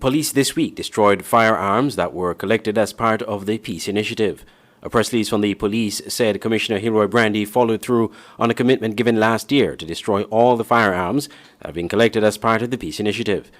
police this week destroyed firearms that were collected as part of the peace initiative. A press release from the police said Commissioner Hilroy Brandy followed through on a commitment given last year to destroy all the firearms that have been collected as part of the peace initiative.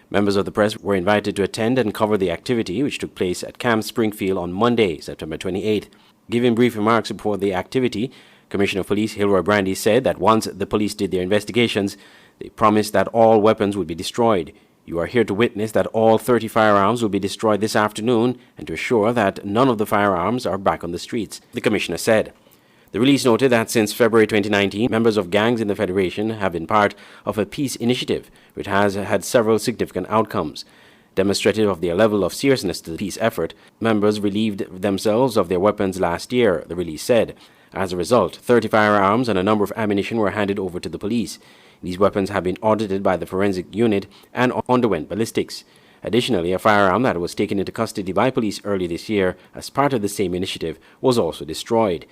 Members of the press were invited to attend and cover the activity, which took place at Camp Springfield on Monday, September 28th. Giving brief remarks before the activity, Commissioner of Police Hilroy Brandy said that once the police did their investigations, they promised that all weapons would be destroyed. You are here to witness that all 30 firearms will be destroyed this afternoon and to assure that none of the firearms are back on the streets, the Commissioner said. The release noted that since February 2019, members of gangs in the Federation have been part of a peace initiative, which has had several significant outcomes. Demonstrative of their level of seriousness to the peace effort, members relieved themselves of their weapons last year, the release said. As a result, 30 firearms and a number of ammunition were handed over to the police. These weapons have been audited by the forensic unit and underwent ballistics. Additionally, a firearm that was taken into custody by police early this year as part of the same initiative was also destroyed.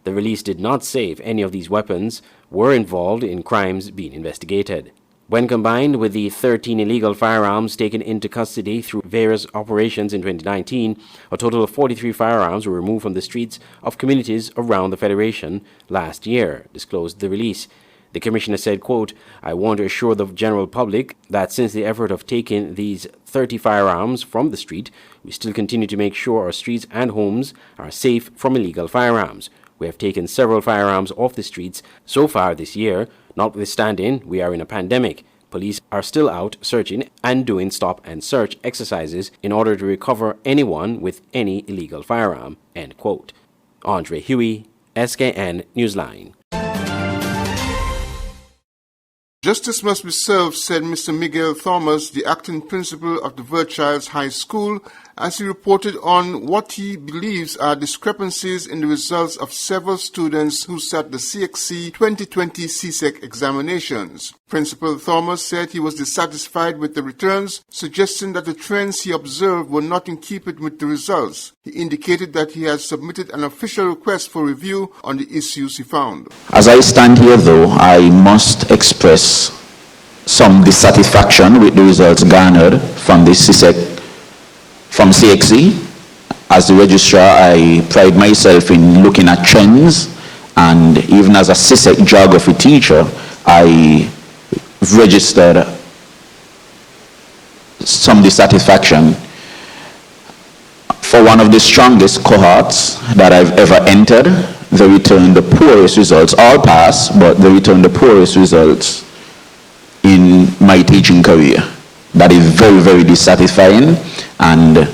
The release did not say if any of these weapons were involved in crimes being investigated. When combined with the 13 illegal firearms taken into custody through various operations in 2019, a total of 43 firearms were removed from the streets of communities around the Federation last year, disclosed the release. The Commissioner said, quote, I want to assure the general public that since the effort of taking these 30 firearms from the street, we still continue to make sure our streets and homes are safe from illegal firearms. We have taken several firearms off the streets so far this year. Notwithstanding, we are in a pandemic. Police are still out searching and doing stop and search exercises in order to recover anyone with any illegal firearm, end quote. Andre Huey, SKN Newsline. Justice must be served, said Mr. Miguel Thomas, the acting principal of the Verchilds High School, as he reported on what he believes are discrepancies in the results of several students who sat the CXC 2020 CSEC examinations. Principal Thomas said he was dissatisfied with the returns, suggesting that the trends he observed were not in keeping with the results. He indicated that he has submitted an official request for review on the issues he found. As I stand here, though, I must express some dissatisfaction with the results garnered from the from CXC. As the registrar, I pride myself in looking at trends, and even as a CSEC geography teacher, I registered some dissatisfaction. For one of the strongest cohorts that I've ever entered, they returned the poorest results, all passed, but they returned the poorest results in my teaching career. That is very, very dissatisfying, and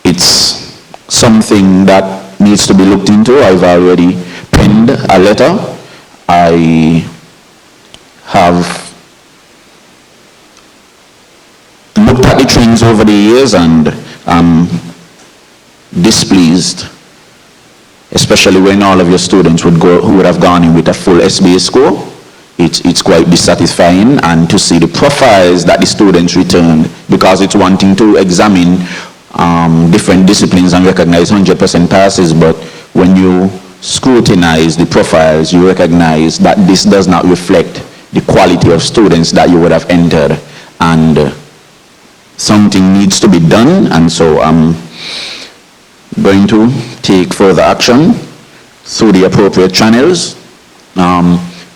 it's something that needs to be looked into. I've already penned a letter. I have looked at the trends over the years and I'm displeased, especially when all of your students would have gone in with a full SBA score. It's quite dissatisfying, and to see the profiles that the students returned, because it's wanting to examine different disciplines and recognize 100% passes, but when you scrutinize the profiles, you recognize that this does not reflect the quality of students that you would have entered, and something needs to be done. And so I'm going to take further action through the appropriate channels.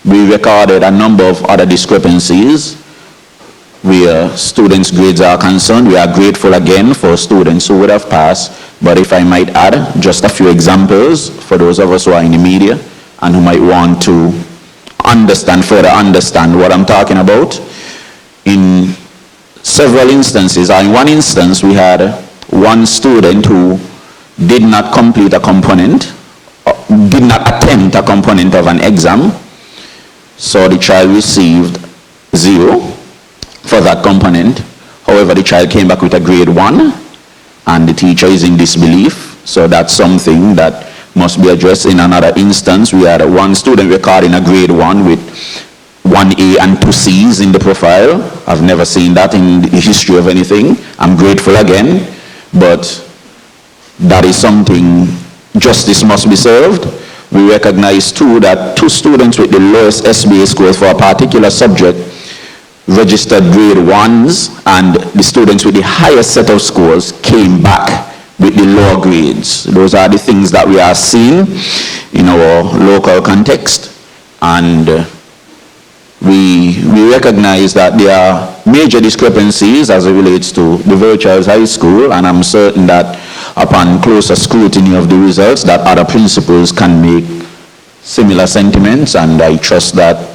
We recorded a number of other discrepancies where students' grades are concerned. We are grateful again for students who would have passed, but if I might add just a few examples for those of us who are in the media and who might want to further understand what I'm talking about. In several instances, or in one instance, we had one student who did not complete a component, did not attempt a component of an exam. So the child received 0 for that component. However, the child came back with a grade 1, and the teacher is in disbelief. So that's something that must be addressed. In another instance, we had one student recording a grade 1 with 1A and 2 C's in the profile. I've never seen that in the history of anything. I'm grateful again, but that is something justice must be served. We recognize too that 2 students with the lowest SBA scores for a particular subject registered grade 1s, and the students with the highest set of scores came back with the lower grades. Those are the things that we are seeing in our local context, and we recognize that there are major discrepancies as it relates to the Virtuals High School, and I'm certain that upon closer scrutiny of the results that other principals can make similar sentiments, and I trust that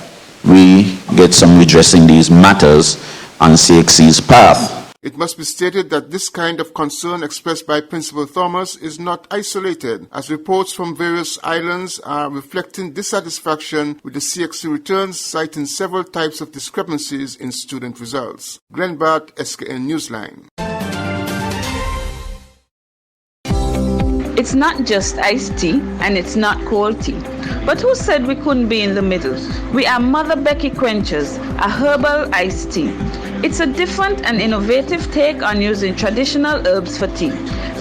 we get some redress in these matters on CXC's path. It must be stated that this kind of concern expressed by Principal Thomas is not isolated, as reports from various islands are reflecting dissatisfaction with the CXC returns, citing several types of discrepancies in student results. Glenn Bart, SKN Newsline. It's not just iced tea and it's not cold tea. But who said we couldn't be in the middle? We are Mother Becky Quenchers, a herbal iced tea. It's a different and innovative take on using traditional herbs for tea.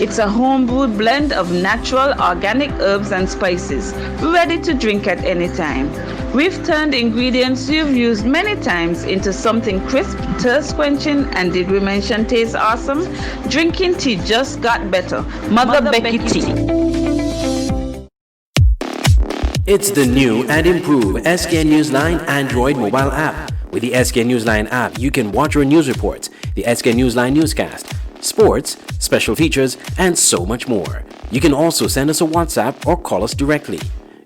It's a home-brewed blend of natural, organic herbs and spices, ready to drink at any time. We've turned ingredients you've used many times into something crisp, thirst-quenching, and did we mention tastes awesome? Drinking tea just got better. Mother Becky Tea. It's the new and improved SKN Newsline Android mobile app. With the SKN Newsline app, you can watch your news reports, the SKN Newsline Newscast, sports, special features, and so much more. You can also send us a WhatsApp or call us directly.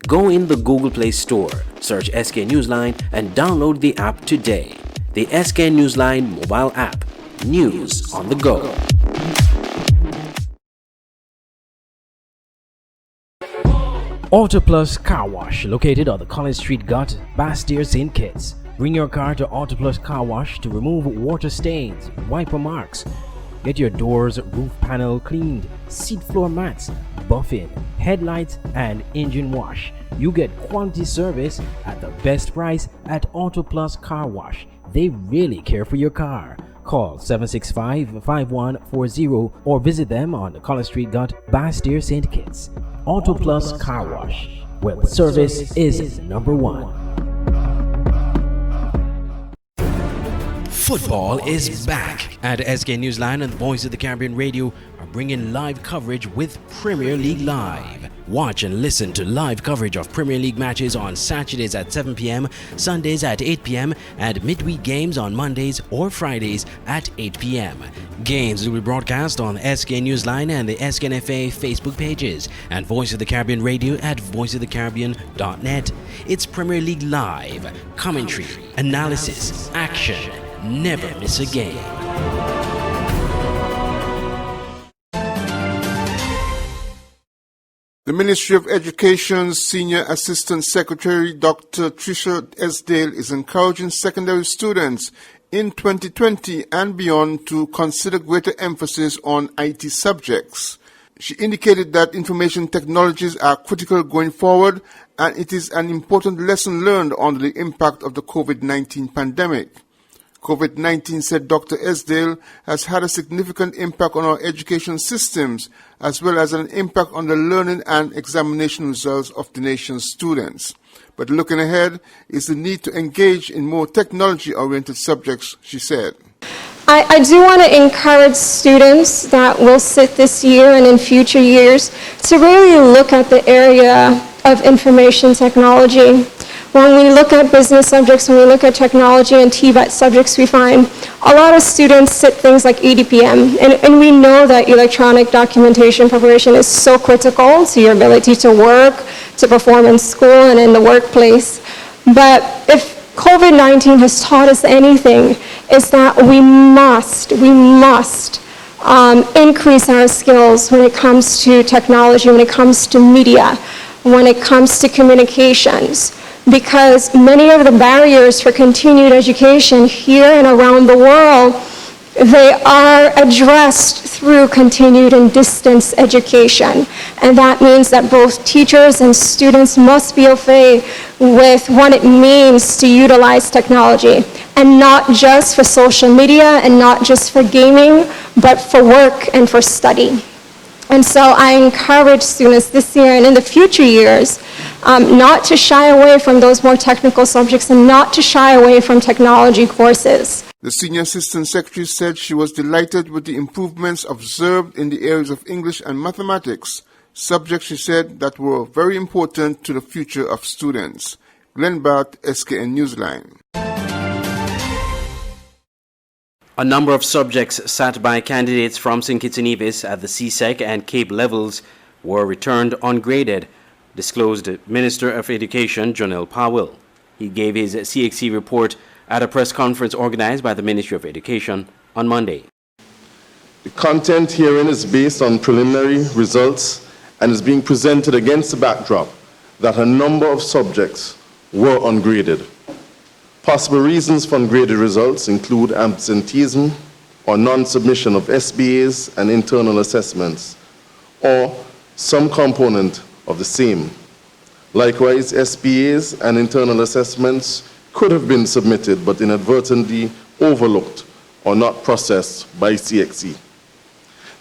Go in the Google Play Store, search SKN Newsline, and download the app today. The SKN Newsline mobile app. News on the go. Auto Plus Car Wash, located on the College Street Gut, Bastyr, St. Kitts. Bring your car to Auto Plus Car Wash to remove water stains, wiper marks. Get your doors, roof panel cleaned, seat floor mats, buffing, headlights, and engine wash. You get quality service at the best price at Auto Plus Car Wash. They really care for your car. Call 765-5140 or visit them on the College Street Gut, Bastyr, St. Kitts. Auto Plus Car Wash, where the service is number one. Football is back at SK Newsline, and the Voice of the Caribbean Radio are bringing live coverage with Premier League Live. Watch and listen to live coverage of Premier League matches on Saturdays at 7 p.m., Sundays at 8 p.m., and midweek games on Mondays or Fridays at 8 p.m. Games will be broadcast on SK Newsline and the SKNFA Facebook pages, and Voice of the Caribbean Radio at voiceofthecaribbean.net. It's Premier League Live. Commentary, analysis, action. Never miss a game. The Ministry of Education's Senior Assistant Secretary, Dr. Tricia Esdale, is encouraging secondary students in 2020 and beyond to consider greater emphasis on IT subjects. She indicated that information technologies are critical going forward, and it is an important lesson learned under the impact of the COVID-19 pandemic. COVID-19, said Dr. Esdale, has had a significant impact on our education systems, as well as an impact on the learning and examination results of the nation's students. But looking ahead is the need to engage in more technology-oriented subjects, she said. I do want to encourage students that will sit this year and in future years to really look at the area of information technology. When we look at business subjects, when we look at technology and TVET subjects, we find a lot of students sit things like EDPM, and we know that electronic documentation preparation is so critical to your ability to work, to perform in school and in the workplace. But if COVID-19 has taught us anything, is that we must increase our skills when it comes to technology, when it comes to media, when it comes to communications. Because many of the barriers for continued education here and around the world, they are addressed through continued and distance education. And that means that both teachers and students must be au fait with what it means to utilize technology. And not just for social media and not just for gaming, but for work and for study. And so I encourage students this year and in the future years not to shy away from those more technical subjects and not to shy away from technology courses. The Senior Assistant Secretary said she was delighted with the improvements observed in the areas of English and mathematics, subjects, she said, that were very important to the future of students. Glenn Barth, SKN Newsline. A number of subjects sat by candidates from St. Kitts and Nevis at the CSEC and Cape levels were returned ungraded, disclosed Minister of Education Jonell Powell. He gave his CXC report at a press conference organized by the Ministry of Education on Monday. The content herein is based on preliminary results and is being presented against the backdrop that a number of subjects were ungraded. Possible reasons for ungraded results include absenteeism or non-submission of SBAs and internal assessments, or some component of the same. Likewise, SBAs and internal assessments could have been submitted but inadvertently overlooked or not processed by CXC.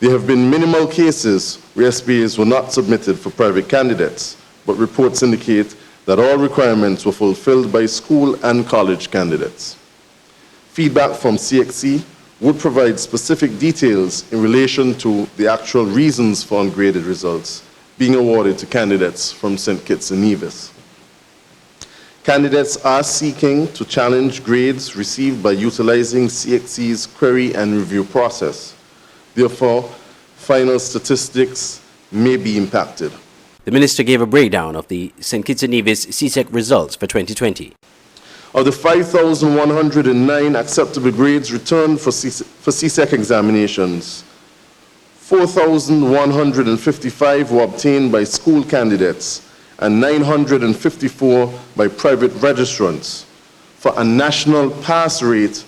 There have been minimal cases where SBAs were not submitted for private candidates, but reports indicate that all requirements were fulfilled by school and college candidates. Feedback from CXC would provide specific details in relation to the actual reasons for ungraded results being awarded to candidates from St. Kitts and Nevis. Candidates are seeking to challenge grades received by utilizing CXC's query and review process. Therefore, final statistics may be impacted. The minister gave a breakdown of the St. Kitts and Nevis CSEC results for 2020. Of the 5,109 acceptable grades returned for CSEC examinations, 4,155 were obtained by school candidates and 954 by private registrants, for a national pass rate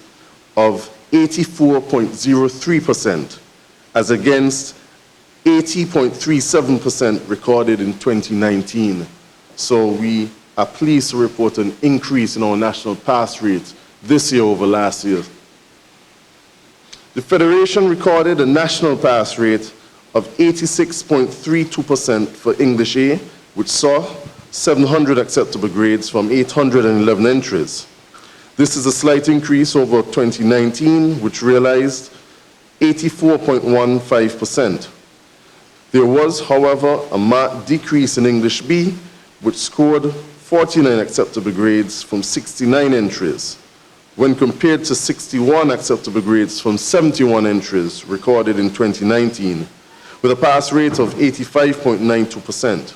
of 84.03%, as against 80.37% recorded in 2019. So we are pleased to report an increase in our national pass rate this year over last year. The Federation recorded a national pass rate of 86.32% for English A, which saw 700 acceptable grades from 811 entries. This is a slight increase over 2019, which realized 84.15%. There was, however, a marked decrease in English B, which scored 49 acceptable grades from 69 entries, when compared to 61 acceptable grades from 71 entries recorded in 2019, with a pass rate of 85.92%.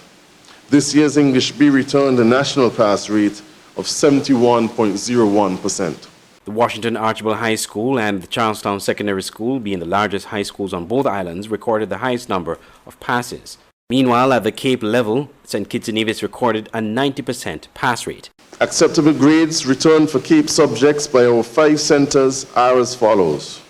This year's English B returned a national pass rate of 71.01%. The Washington Archibald High School and the Charlestown Secondary School, being the largest high schools on both islands, recorded the highest number of passes. Meanwhile, at the Cape level, St. Kitts and Nevis recorded a 90% pass rate. Acceptable grades returned for Cape subjects by our 5 centers are as follows.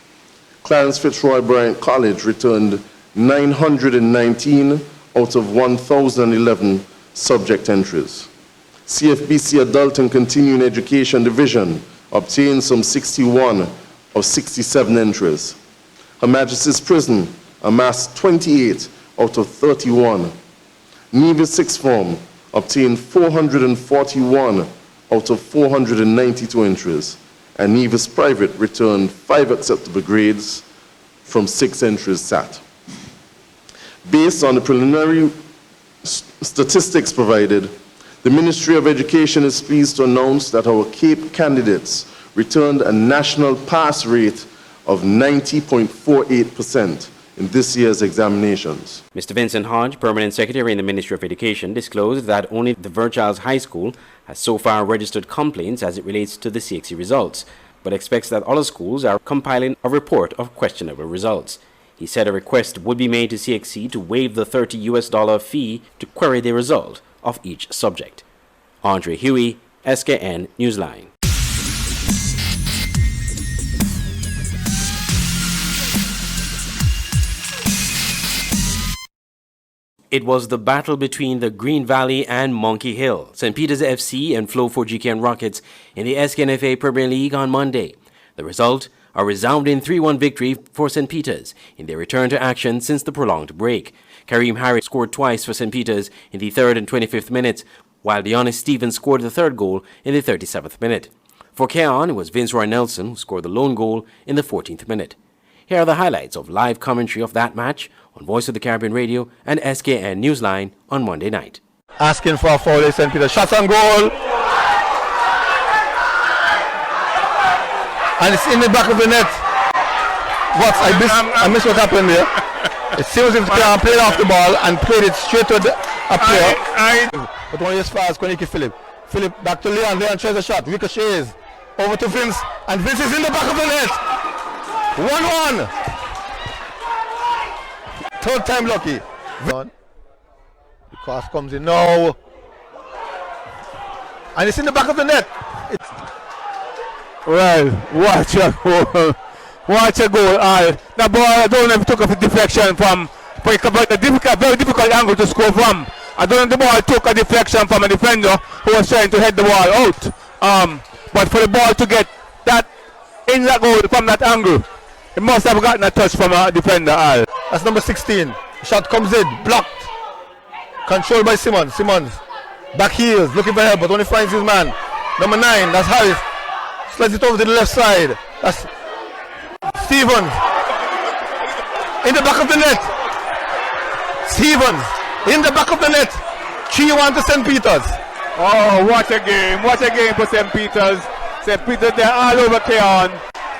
Clarence Fitzroy Bryant College returned 919 out of 1,011 subject entries. CFBC Adult and Continuing Education Division obtained some 61 of 67 entries. Her Majesty's Prison amassed 28 out of 31. Nevis Sixth Form obtained 441 out of 492 entries, and Nevis Private returned 5 acceptable grades from 6 entries sat. Based on the preliminary statistics provided, the Ministry of Education is pleased to announce that our Cape candidates returned a national pass rate of 90.48% in this year's examinations. Mr. Vincent Hodge, Permanent Secretary in the Ministry of Education, disclosed that only the Virchals High School has so far registered complaints as it relates to the CXC results, but expects that other schools are compiling a report of questionable results. He said a request would be made to CXC to waive the $30 fee to query the result of each subject. Andre Huey, SKN Newsline. It was the battle between the Green Valley and Monkey Hill, St. Peter's FC and Flow 4 GKN Rockets in the SKNFA Premier League on Monday. The result, a resounding 3-1 victory for St. Peter's in their return to action since the prolonged break. Kareem Harris scored twice for St. Peter's in the 3rd and 25th minutes, while Deonis Stevens scored the third goal in the 37th minute. For Keon, it was Vince Roy Nelson who scored the lone goal in the 14th minute. Here are the highlights of live commentary of that match on Voice of the Caribbean Radio and SKN Newsline on Monday night. Asking for a foul, St. Peter. Shots on goal. And it's in the back of the net. What? I missed what happened there. It seems if Keon played off the ball and played it straight to a player. But only as far as Koniki Philip. Philip back to Leon. Leon tries a shot. Ricochets. Over to Vince. And Vince is in the back of the net. 1-1. Third time lucky. The cross comes in now. And it's in the back of the net. Well, watch a goal. Watch a goal. The ball, I don't know if it took a deflection from a very difficult angle to score from. I don't know if the ball took a deflection from a defender who was trying to head the ball out. But for the ball to get that in that goal from that angle, it must have gotten a touch from a defender. That's number 16. Shot comes in, blocked. Controlled by Simmons. Simmons back heels, looking for help, but only finds his man. Number 9, that's Harris. Slides it over to the left side. That's Stevens. In the back of the net. Stevens. In the back of the net. 3-1 to St. Peter's. Oh, what a game for St. Peter's. St. Peter's, they're all over Keon.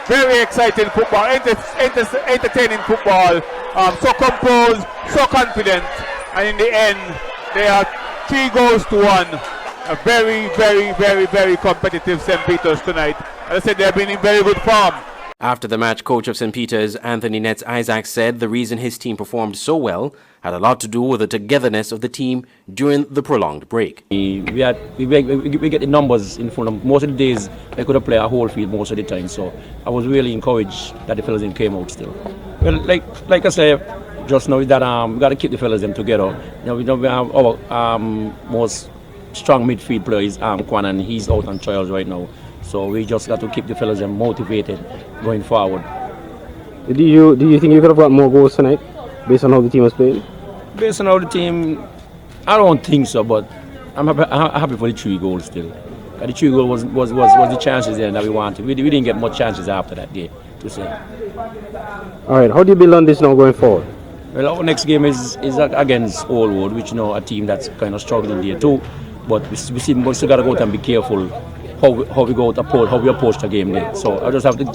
Very exciting football, entertaining football. So composed, so confident. And in the end, they are 3-1. A very, very, very, very competitive St. Peter's tonight. As I said, they have been in very good form. After the match, coach of St. Peter's, Anthony Nets Isaac, said the reason his team performed so well had a lot to do with the togetherness of the team during the prolonged break. We get the numbers in front of most of the days. They could have played a whole field most of the time, so I was really encouraged that the fellas came out still. Well, like I said just now, that we got to keep the fellas together. We have our most strong midfield player is Kwan, and he's out on trials right now. So we just got to keep the fellas motivated going forward. Do you think you could have got more goals tonight, based on how the team was playing? Based on how the team, I don't think so, but I'm happy for the 3 goals still. The 3 goals was the chances there that we wanted. We didn't get much chances after that day, to say. All right, how do you build on this now going forward? Well, our next game is against Allwood, which a team that's kind of struggling there too. But we still got to go out and be careful how we approach the game there. So I just have to,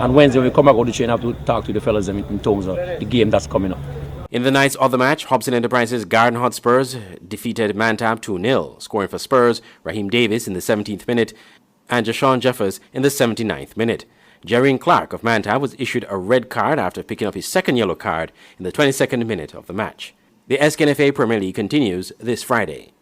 on Wednesday when we come back on the train, I have to talk to the fellas in terms of the game that's coming up. In the night's other match, Hobson Enterprises Garden Hotspurs defeated Mantab 2-0, scoring for Spurs, Raheem Davis in the 17th minute and Jashawn Jeffers in the 79th minute. Jerry Clark of Mantab was issued a red card after picking up his second yellow card in the 22nd minute of the match. The SKNFA Premier League continues this Friday.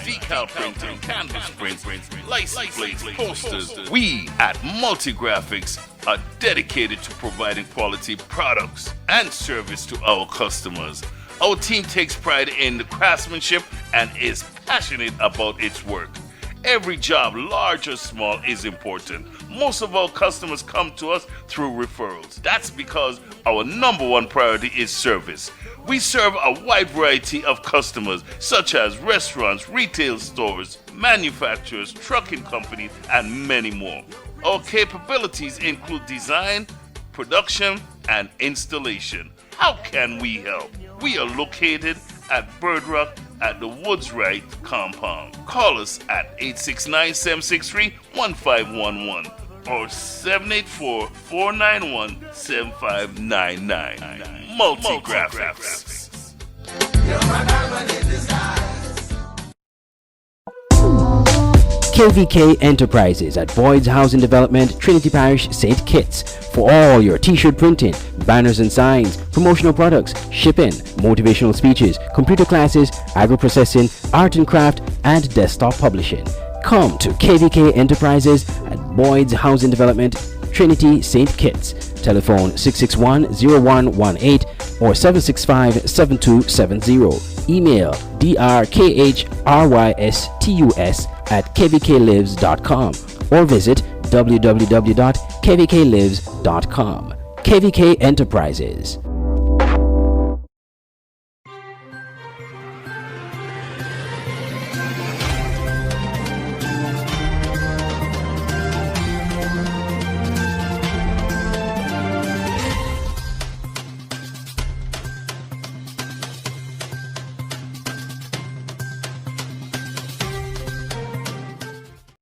Decal printing, canvas prints, license plates, posters. We at Multigraphics are dedicated to providing quality products and service to our customers. Our team takes pride in the craftsmanship and is passionate about its work. Every job, large or small, is important. Most of our customers come to us through referrals. That's because our number one priority is service. We serve a wide variety of customers, such as restaurants, retail stores, manufacturers, trucking companies, and many more. Our capabilities include design, production, and installation. How can we help? We are located at Bird Rock at the Woods Right compound. Call us at 869-763-1511 or 784-491-7599. Multigraphics. KVK Enterprises at Boyd's Housing Development, Trinity Parish, St. Kitts. For all your t-shirt printing, banners and signs, promotional products, shipping, motivational speeches, computer classes, agro-processing, art and craft, and desktop publishing. Come to KVK Enterprises at Boyd's Housing Development, Trinity, St. Kitts. Telephone 661-0118 or 765-7270. Email drkhrystus@kvklives.com or visit www.kvklives.com. KVK Enterprises.